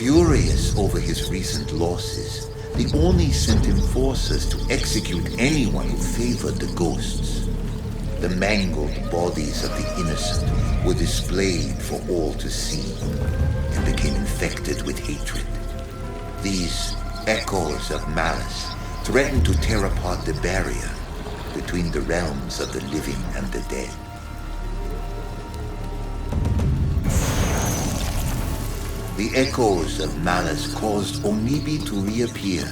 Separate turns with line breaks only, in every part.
Furious over his recent losses, the Oni sent enforcers to execute anyone who favored the ghosts. The mangled bodies of the innocent were displayed for all to see and became infected with hatred. These echoes of malice threatened to tear apart the barrier between the realms of the living and the dead. The echoes of malice caused Onibi to reappear,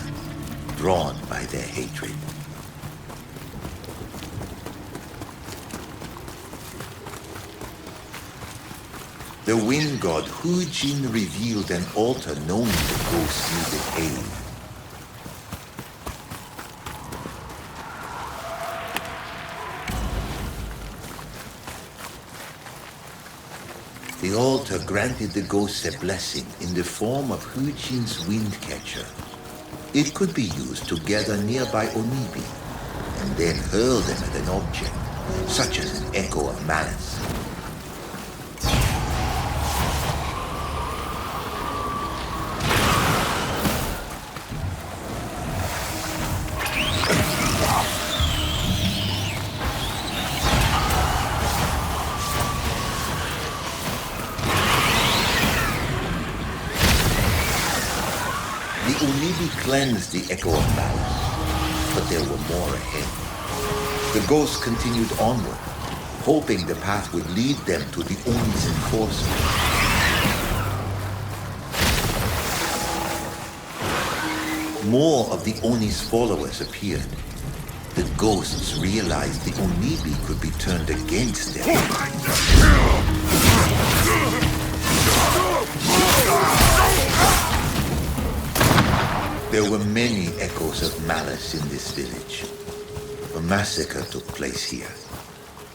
drawn by their hatred. The wind god Hujin revealed an altar knowing the ghosts needed aid. The altar granted the ghosts a blessing in the form of Hujin's wind catcher. It could be used to gather nearby Onibi and then hurl them at an object, such as an echo of malice. Onibi cleansed the echo of malice, but there were more ahead. The ghosts continued onward, hoping the path would lead them to the Oni's enforcer. More of the Oni's followers appeared. The ghosts realized the Onibi could be turned against them. There were many echoes of malice in this village. A massacre took place here.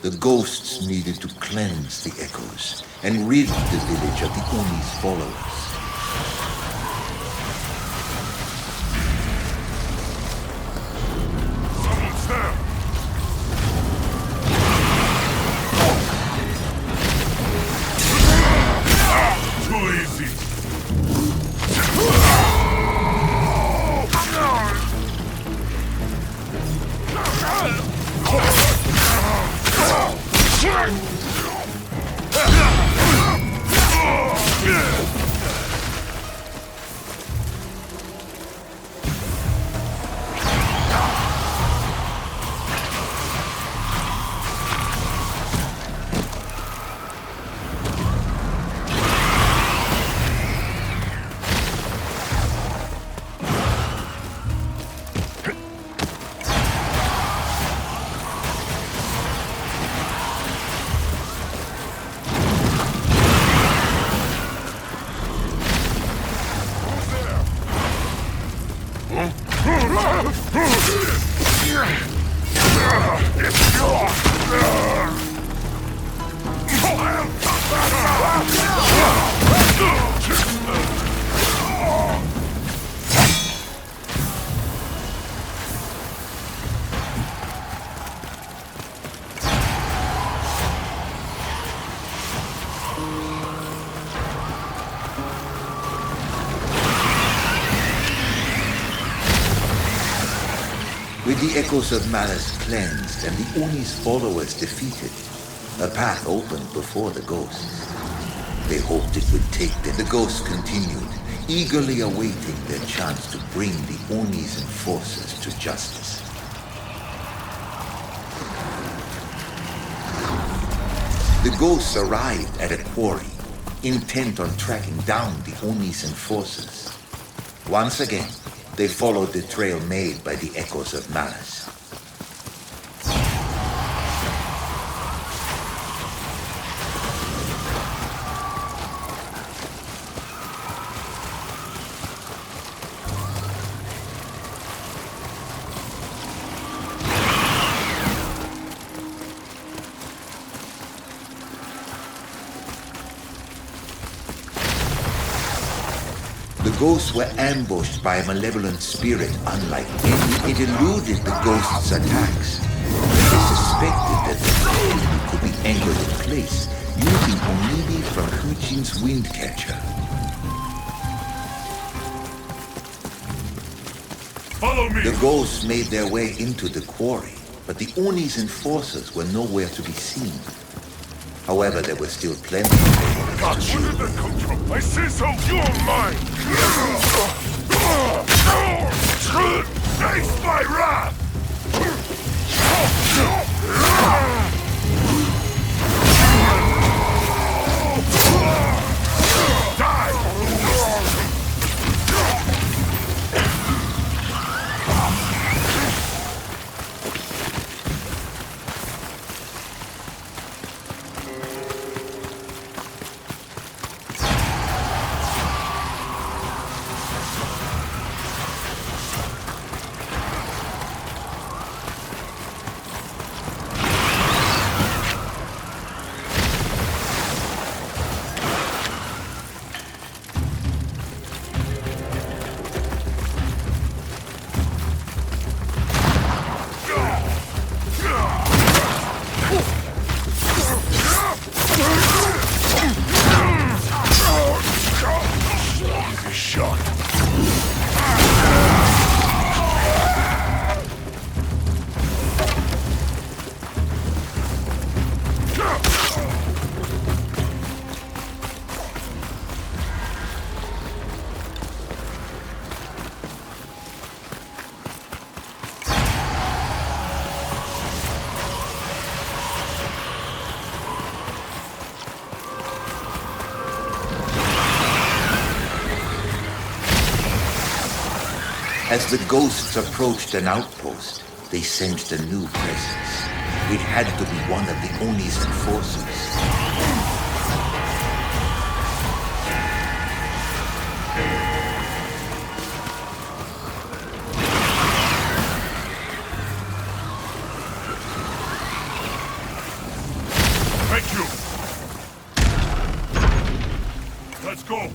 The ghosts needed to cleanse the echoes and rid the village of the Oni's followers. With the echoes of malice cleansed and the Oni's followers defeated, a path opened before the ghosts. They hoped it would take them. The ghosts continued, eagerly awaiting their chance to bring the Oni's enforcers to justice. The ghosts arrived at a quarry, intent on tracking down the Oni's enforcers. Once again, They followed the trail made by the echoes of malice. The ghosts were ambushed by a malevolent spirit unlike any. It eluded the ghosts' attacks. They suspected that the enemy could be anchored in place using Onibi from Kuchin's Windcatcher.
Follow me!
The ghosts made their way into the quarry, but the Oni's enforcers were nowhere to be seen. However, there were still plenty of enemies to shoot.
Where did that come from? I say so, you're mine! Face my wrath!
As the ghosts approached an outpost, they sensed a new presence. It had to be one of the Oni's enforcers.
Thank you! Let's go!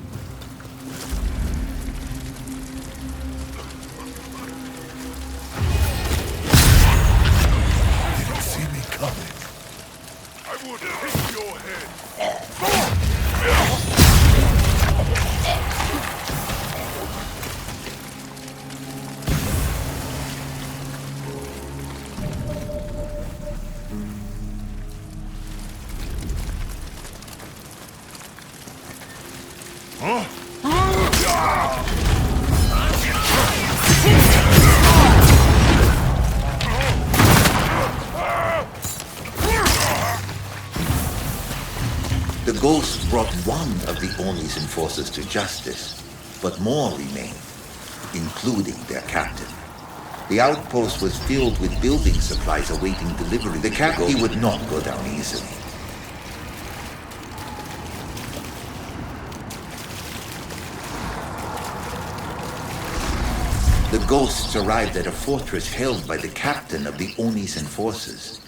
The ghosts brought one of the Oni's enforcers to justice, but more remained, including their captain. The outpost was filled with building supplies awaiting delivery. The captain, he would not go down easily. The ghosts arrived at a fortress held by the captain of the Oni's enforcers.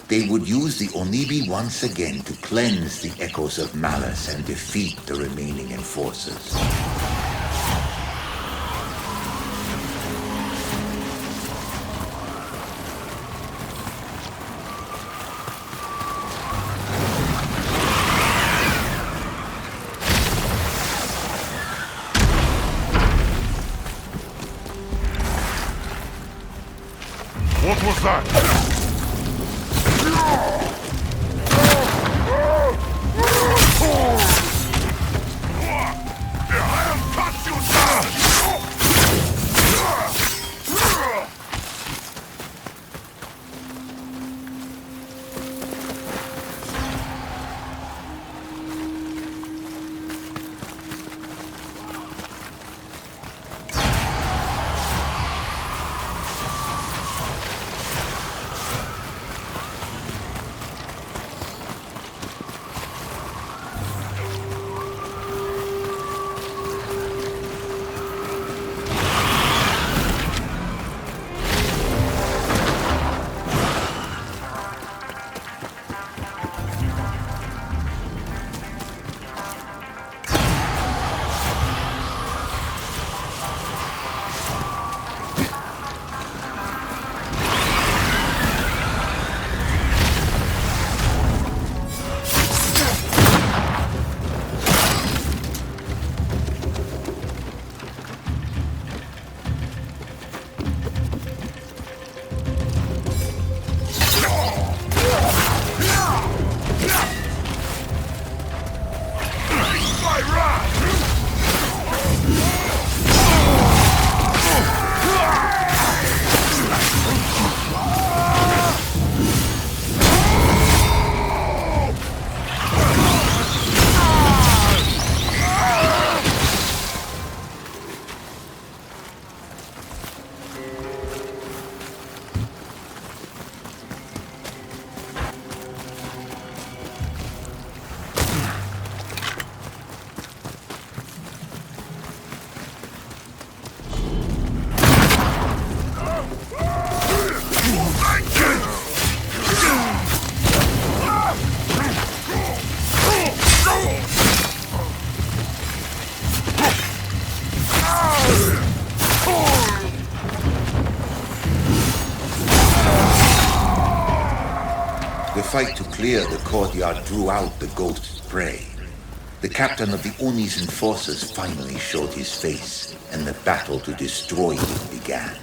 They would use the Onibi once again to cleanse the echoes of malice and defeat the remaining enforcers.
What was that?
fight to clear the courtyard drew out the ghost's prey. The captain of the Oni's enforcers finally showed his face, and the battle to destroy him began.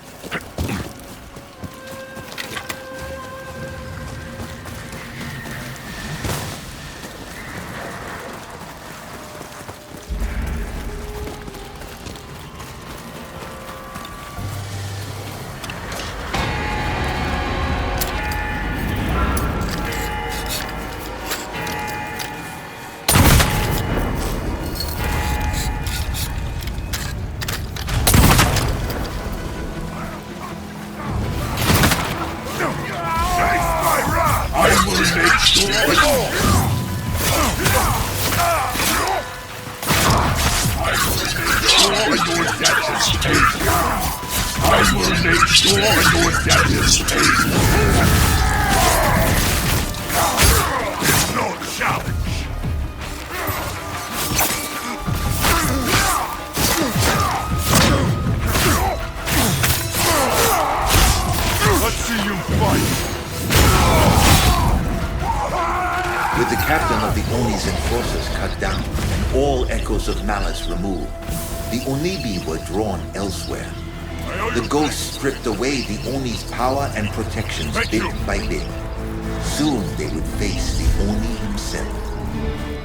With the captain of the Oni's enforcers cut down and all echoes of malice removed, the Onibi were drawn elsewhere. The ghosts stripped away the Oni's power and protections bit by bit. Soon they would face the Oni himself.